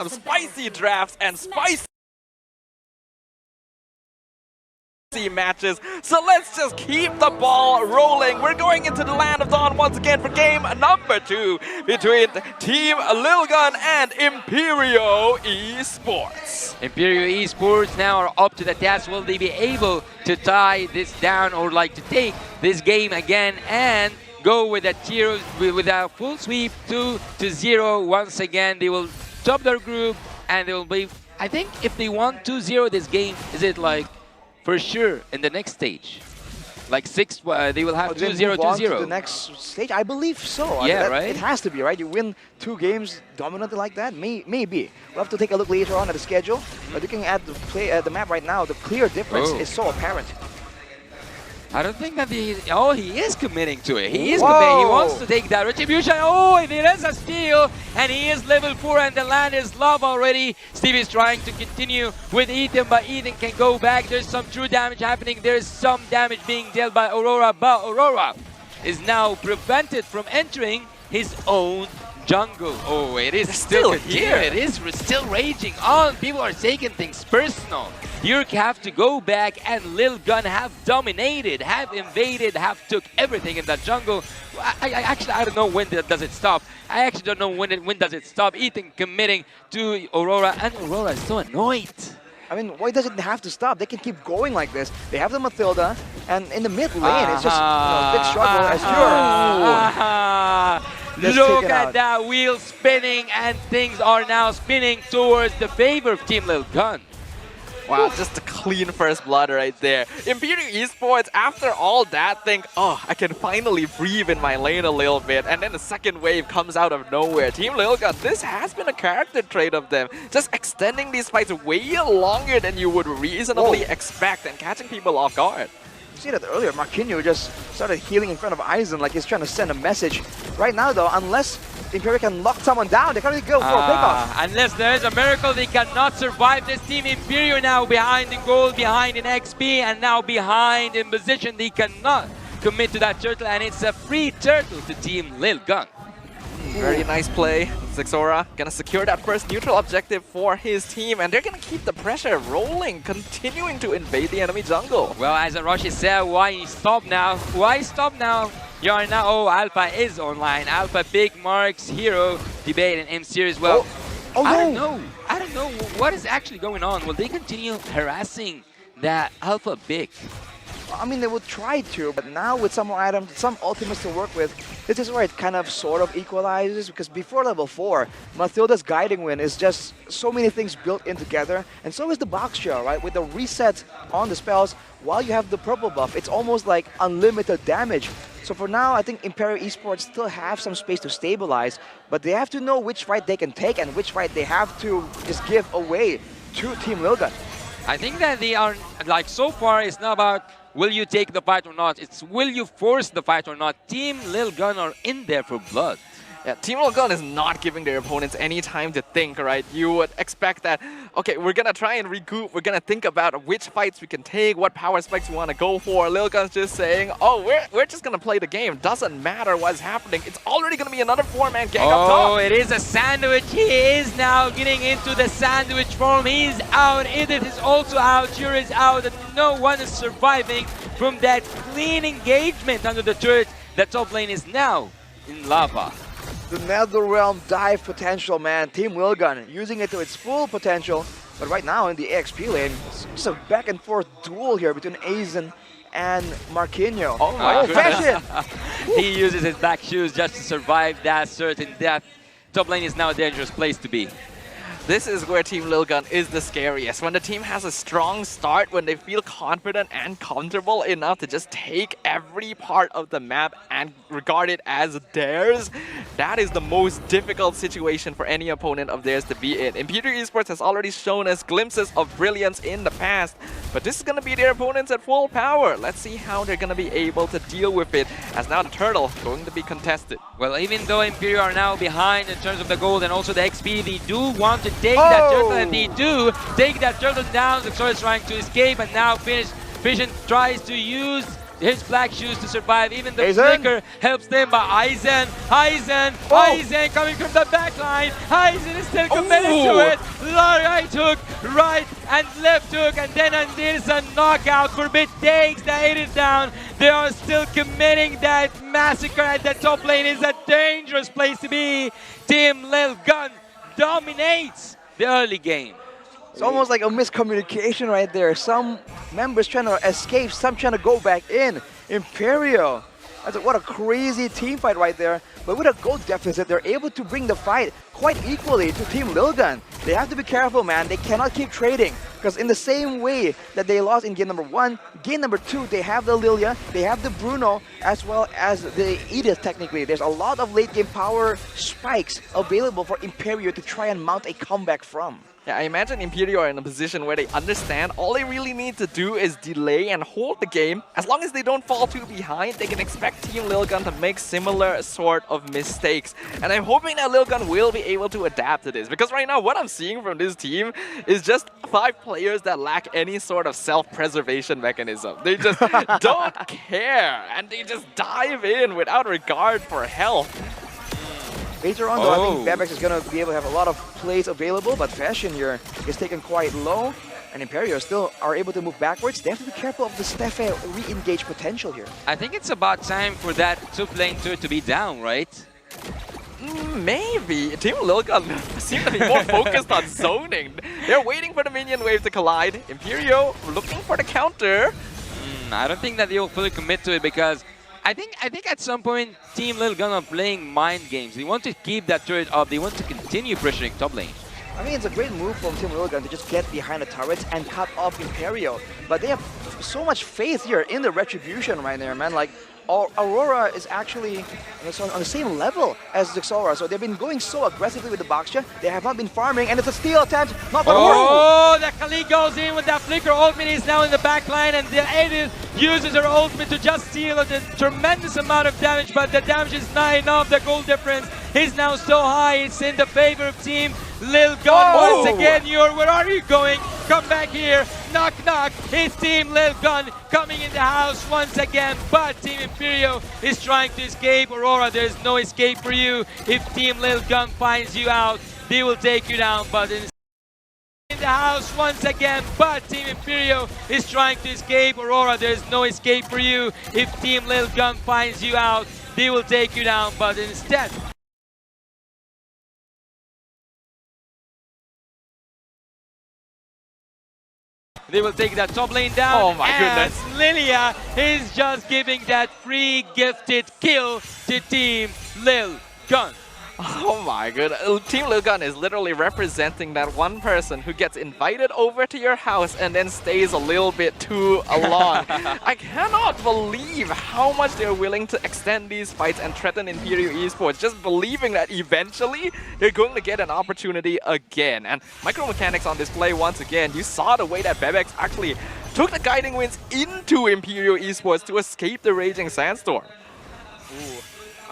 Spicy drafts and spicy matches. So let's just keep the ball rolling. We're going into the land of Dawn once again for game number 2 between Team Lilgun and Imperio eSports. Imperio eSports now are up to the task. Will they be able to tie this down or like to take this game again and go with a full sweep 2-0 once again? They will top their group and they will be, I think if they won 2-0 this game, is it like for sure in the next stage? Like they will have 2-0, 2-0. The next stage, I believe so. Yeah, right? It has to be, right? You win 2 games dominantly like that, maybe. We'll have to take a look later on at the schedule. But looking at the map right now, the clear difference is so apparent. I don't think that he is committing to it. He is committing. He wants to take that retribution. Oh, there is a steal, and he is level 4, and the land is love already. Steve is trying to continue with Ethan, but Ethan can go back. There's some true damage happening. There's some damage being dealt by Aurora, but Aurora is now prevented from entering his own jungle. Oh, it is still here. It is still raging on. People are taking things personal. Yurk have to go back, and Lilgun have dominated, have invaded, have took everything in that jungle. I don't know when does it stop. I actually don't know when does it stop. Ethan committing to Aurora, and Aurora is so annoyed. I mean, why does it have to stop? They can keep going like this. They have the Matilda, and in the mid lane, it's just a big struggle as Yurk. Look at that wheel spinning, and things are now spinning towards the favor of Team Lilgun. Wow, just a clean first blood right there. Imperio eSports, after all that, think, oh, I can finally breathe in my lane a little bit. And then the second wave comes out of nowhere. Team Lilgun, this has been a character trait of them. Just extending these fights way longer than you would reasonably expect and catching people off guard. You see that earlier, Marquinhos just started healing in front of Aizen like he's trying to send a message. Right now, though, unless Imperio can lock someone down, they can't really go for a pickoff. Unless there is a miracle, they cannot survive this team. Imperio now behind in gold, behind in XP, and now behind in position. They cannot commit to that turtle, and it's a free turtle to Team Lilgun. Very nice play. Zixora gonna secure that first neutral objective for his team, and they're gonna keep the pressure rolling, continuing to invade the enemy jungle. Well, as Arashi said, why stop now? Why stop now? You are now, oh, Alpha is online. Alpha, Big Marks, Hero, Debate, and M-Series. Well, I don't know what is actually going on. Will they continue harassing that Alpha Big? I mean, they would try to, but now with some more items, some ultimates to work with, this is where it kind of sort of equalizes, because before level 4, Matilda's Guiding Wind is just so many things built in together, and so is the box shell, right? With the reset on the spells, while you have the purple buff, it's almost like unlimited damage. So for now, I think Imperio eSports still have some space to stabilize, but they have to know which fight they can take and which fight they have to just give away to Team Lilgun. I think that they are, like, so far, it's not about will you take the fight or not, it's will you force the fight or not. Team Lilgun are in there for blood. Yeah, Team Lilgun is not giving their opponents any time to think, right? You would expect that, okay, we're gonna try and regroup, we're gonna think about which fights we can take, what power spikes we want to go for. Lilgun's just saying, oh, we're just gonna play the game. Doesn't matter what's happening. It's already gonna be another 4-man gang up top. Oh, it is a sandwich. He is now getting into the sandwich form. He's out. Edith is also out. Yuri is out. And no one is surviving from that clean engagement under the turret. The top lane is now in lava. The NetherRealm dive potential, man. Team Lilgun using it to its full potential. But right now in the XP lane, it's just a back and forth duel here between Aizen and Marquinhos. Oh my fashion! He uses his back shoes just to survive that certain death. Top lane is now a dangerous place to be. This is where Team Lilgun is the scariest. When the team has a strong start, when they feel confident and comfortable enough to just take every part of the map and regard it as theirs, that is the most difficult situation for any opponent of theirs to be in. Imperio eSports has already shown us glimpses of brilliance in the past, but this is going to be their opponents at full power. Let's see how they're going to be able to deal with it, as now the turtle going to be contested. Well, even though Imperio are now behind in terms of the gold and also the XP, they do want to take that turtle, and they do take that turtle down. Zixora is trying to escape, and now Vision tries to use his black shoes to survive. Even the Aizen. flicker helps them, but Aizen coming from the back line. Aizen is still committed to it. Right hook, right and left hook, and then there's a knockout. Forbid takes the 8 down. They are still committing that massacre at the top lane. Is a dangerous place to be. Team Lilgun dominates the early game. It's almost like a miscommunication right there. Some members trying to escape, some trying to go back in. Imperio. What a crazy team fight right there. But with a gold deficit, they're able to bring the fight quite equally to Team Lilgun. They have to be careful, man. They cannot keep trading. Because in the same way that they lost in game number 1, game number 2, they have the Lilia, they have the Bruno, as well as the Edith technically. There's a lot of late game power spikes available for Imperio to try and mount a comeback from. Yeah, I imagine Imperio are in a position where they understand all they really need to do is delay and hold the game. As long as they don't fall too behind, they can expect Team Lilgun to make similar sort of mistakes. And I'm hoping that Lilgun will be able to adapt to this, because right now what I'm seeing from this team is just 5 players that lack any sort of self-preservation mechanism. They just don't care, and they just dive in without regard for health. Later on, though, I think Bebex is going to be able to have a lot of plays available, but Fashion here is taken quite low, and Imperio still are able to move backwards. They have to be careful of the Steffe re-engage potential here. I think it's about time for that top lane to be down, right? Maybe. Team Lilgun seem to be more focused on zoning. They're waiting for the minion wave to collide. Imperio looking for the counter. I don't think that they'll fully commit to it, because I think at some point Team Lilgun are playing mind games. They want to keep that turret up. They want to continue pressuring top lane. I mean, it's a great move from Team Lilgun to just get behind the turrets and cut off Imperio. But they have so much faith here in the retribution right there, man. Like, Aurora is actually on the same level as Zixora, so they've been going so aggressively with the Boxja. They have not been farming, and it's a steal attempt, not gonna work. Oh, the Kali goes in with that flicker. Ultimate is now in the back line, and the Edith uses her ultimate to just steal a tremendous amount of damage, but the damage is not enough. The goal difference is now so high, it's in the favor of Team Lilgun. Once again, where are you going? Come back here. Knock, knock. It's Team Lilgun coming in the house once again, but Team Imperio is trying to escape. Aurora, there's no escape for you. If Team Lilgun finds you out, they will take you down, but in the house once again, but Team Imperio is trying to escape. Aurora, there's no escape for you. If Team Lilgun finds you out, they will take you down, but instead they will take that top lane down. Oh my goodness. Lilia is just giving that free gifted kill to Team Lilgun. Oh my goodness. Team Lilgun is literally representing that one person who gets invited over to your house and then stays a little bit too long. I cannot believe how much they're willing to extend these fights and threaten Imperio eSports, just believing that eventually they're going to get an opportunity again. And micro mechanics on display once again. You saw the way that Bebex actually took the guiding winds into Imperio eSports to escape the raging sandstorm. Ooh.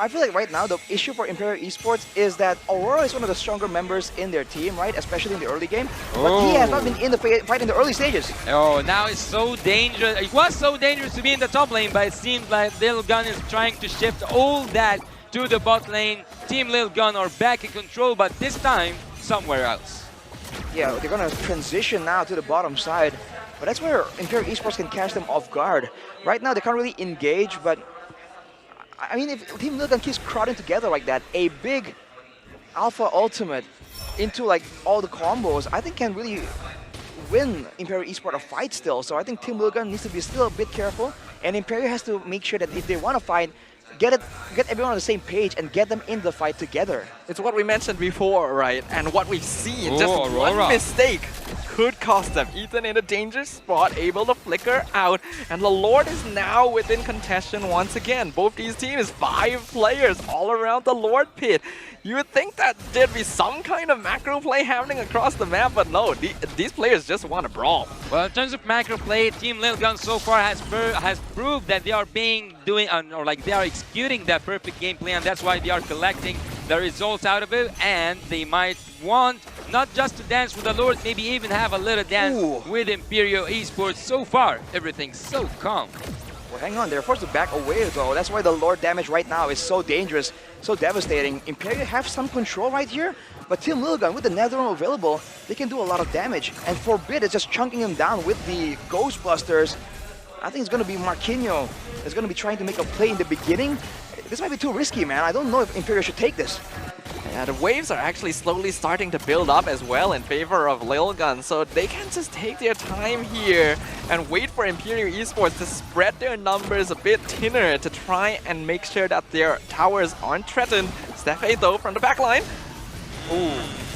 I feel like right now the issue for Imperio eSports is that Aurora is one of the stronger members in their team, right? Especially in the early game. But he has not been in the fight in the early stages. Oh, now it's so dangerous. It was so dangerous to be in the top lane, but it seems like Lilgun is trying to shift all that to the bot lane. Team Lilgun are back in control, but this time somewhere else. Yeah, they're gonna transition now to the bottom side. But that's where Imperio eSports can catch them off guard. Right now they can't really engage, but I mean, if Team Lilgun keeps crowding together like that, a big alpha ultimate into like all the combos, I think can really win Imperio eSports a fight still. So I think Team Lilgun needs to be still a bit careful, and Imperio has to make sure that if they want to fight, get everyone on the same page and get them in the fight together. It's what we mentioned before, right? And what we've seen, just Aurora. one mistake could cost them. Ethan in a dangerous spot, able to flicker out, and the Lord is now within contention once again. Both these teams, 5 players all around the Lord pit. You would think that there'd be some kind of macro play happening across the map, but no, these players just want to brawl. Well, in terms of macro play, Team Lilgun so far has proved that they are they are executing that perfect gameplay, and that's why they are collecting the results out of it, and they might want not just to dance with the Lord, maybe even have a little dance with Imperio eSports. So far, everything's so calm. Well, hang on, they're forced to back away though. That's why the Lord damage right now is so dangerous, so devastating. Imperio have some control right here, but Team Lilgun, with the Netherrealm available, they can do a lot of damage. And Forbid is just chunking him down with the Ghostbusters. I think it's going to be Marquinhos is going to be trying to make a play in the beginning. This might be too risky, man. I don't know if Imperio should take this. Yeah, the waves are actually slowly starting to build up as well in favor of Lilgun, so they can just take their time here and wait for Imperio eSports to spread their numbers a bit thinner to try and make sure that their towers aren't threatened. Stefe though from the back line. Ooh.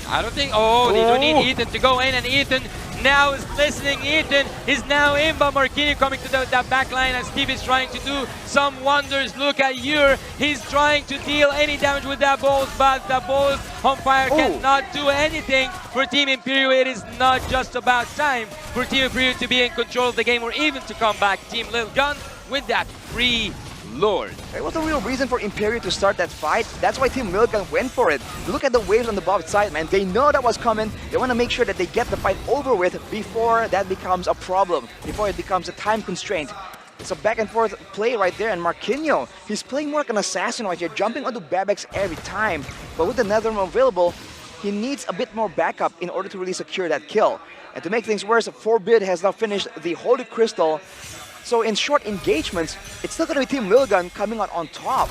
I don't think, they don't need Ethan to go in, and Ethan now is listening. Ethan is now in, but Marquinhos coming to that back line, and Steve is trying to do some wonders. Look at Ur, he's trying to deal any damage with that balls, but the balls on fire cannot do anything for Team Imperio. It is not just about time for Team Imperio to be in control of the game or even to come back. Team Lilgun with that free Lord. It was the real reason for Imperio to start that fight. That's why Team Lilgun went for it. Look at the waves on the bottom side, man. They know that was coming. They want to make sure that they get the fight over with before that becomes a problem, before it becomes a time constraint. It's a back and forth play right there, and Marquinhos, he's playing more like an assassin right here, jumping onto Babex every time. But with the Netherrealm available, he needs a bit more backup in order to really secure that kill. And to make things worse, Forbid has now finished the Holy Crystal. So in short engagements, it's still going to be Team Lilgun coming out on top.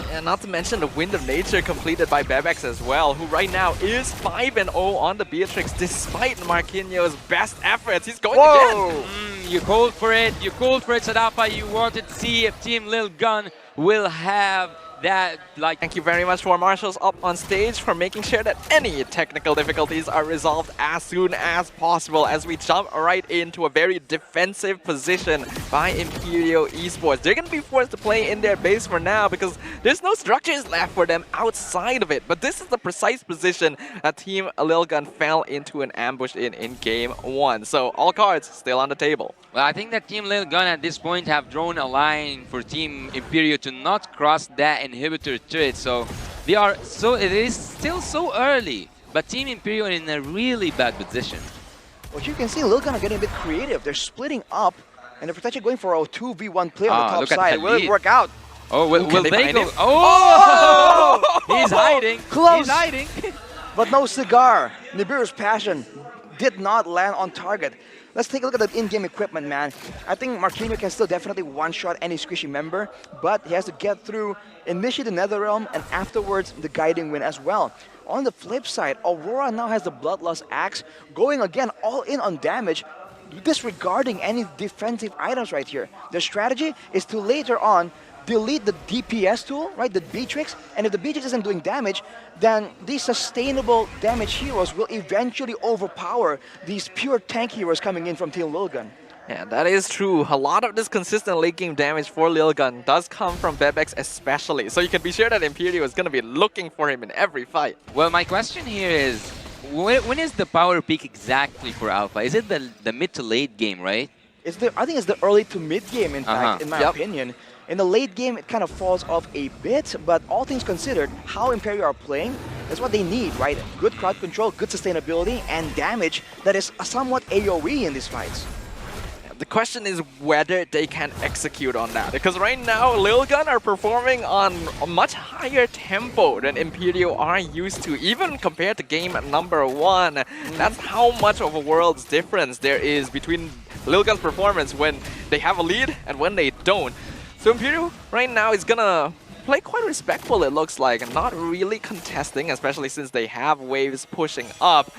And not to mention the Wind of Nature completed by Bebex as well, who right now is 5-0 on the Beatrix despite Marquinhos' best efforts. He's going again. You called for it. You called for it, Sadapa. You wanted to see if Team Lilgun will have that, like... Thank you very much to our marshals up on stage for making sure that any technical difficulties are resolved as soon as possible as we jump right into a very defensive position by Imperio eSports. They're going to be forced to play in their base for now because there's no structures left for them outside of it. But this is the precise position that Team Lilgun fell into an ambush in Game 1. So all cards still on the table. Well, I think that Team Lilgun at this point have drawn a line for Team Imperio to not cross that inhibitor turret, so they are it is still so early, but Team Imperio in a really bad position. Well, you can see Lilgun are getting a bit creative. They're splitting up, and they're potentially going for a 2v1 play on the top side. Will it work out? Oh, will they go? Him? Oh! He's hiding. Close. He's hiding. But no cigar. Nibiru's passion did not land on target. Let's take a look at the in-game equipment, man. I think Marquinhos can still definitely one-shot any squishy member, but he has to get through initially the Netherrealm and afterwards the Guiding Wind as well. On the flip side, Aurora now has the Bloodlust Axe, going again all in on damage, disregarding any defensive items right here. Their strategy is to later on delete the DPS tool, right, the Beatrix, and if the Beatrix isn't doing damage, then these sustainable damage heroes will eventually overpower these pure tank heroes coming in from Team Lilgun. Yeah, that is true. A lot of this consistent late game damage for Lilgun does come from Bebex especially, so you can be sure that Imperio is going to be looking for him in every fight. Well, my question here is, when is the power peak exactly for Alpha? Is it the mid to late game, right? I think it's the early to mid game, in fact, in my opinion. In the late game, it kind of falls off a bit, but all things considered, how Imperio are playing is what they need, right? Good crowd control, good sustainability, and damage that is somewhat AoE in these fights. The question is whether they can execute on that, because right now Lilgun are performing on a much higher tempo than Imperio are used to, even compared to game number 1. That's how much of a world's difference there is between Lilgun's performance when they have a lead and when they don't. So Imperio right now is gonna play quite respectful, it looks like, and not really contesting, especially since they have waves pushing up.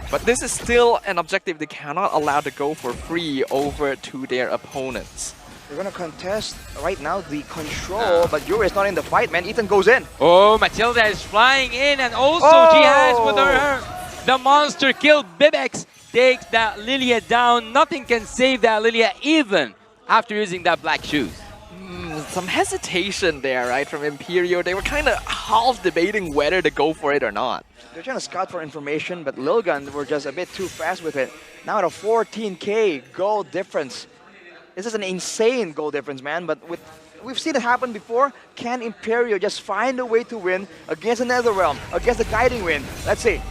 But this is still an objective they cannot allow to go for free over to their opponents. They're gonna contest right now the control, but Yuri is not in the fight, man. Ethan goes in. Oh, Matilda is flying in, and also she has with her the monster kill. Bibex takes that Lilia down. Nothing can save that Lilia even after using that black shoes. Some hesitation there, right, from Imperio. They were kind of half debating whether to go for it or not. They're trying to scout for information, but Lilgun were just a bit too fast with it. Now at a 14k goal difference. This is an insane goal difference, man, but we've seen it happen before. Can Imperio just find a way to win against the Netherrealm, against the Guiding Wind? Let's see.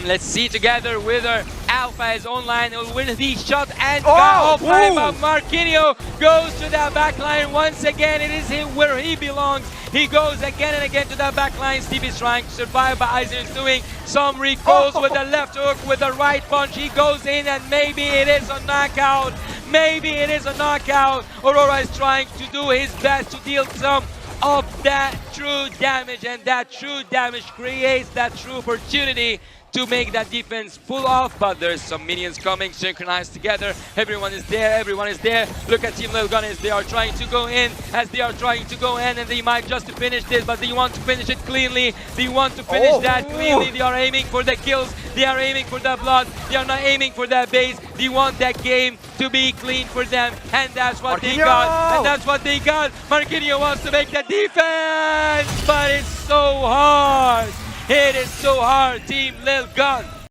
Let's see together with her Alpha is online, will win the shot and got offline, but Marquinhos goes to that backline once again. It is where he belongs. He goes again and again to that backline. Steve is trying to survive, but Aizen is doing some recalls with the left hook, with the right punch. He goes in and maybe it is a knockout. Maybe it is a knockout. Aurora is trying to do his best to deal some of that true damage, and that true damage creates that true opportunity to make that defense pull off, but there's some minions coming, synchronized together. Everyone is there, everyone is there. Look at Team Lilgun as they are trying to go in, and they might just finish this, but they want to finish it cleanly. They want to finish that cleanly. They are aiming for the kills, they are aiming for the blood, they are not aiming for that base. They want that game to be clean for them, and that's what they got. And that's what they got. Marquinhos wants to make the defense, but it's so hard. It is so hard, Team Lilgun.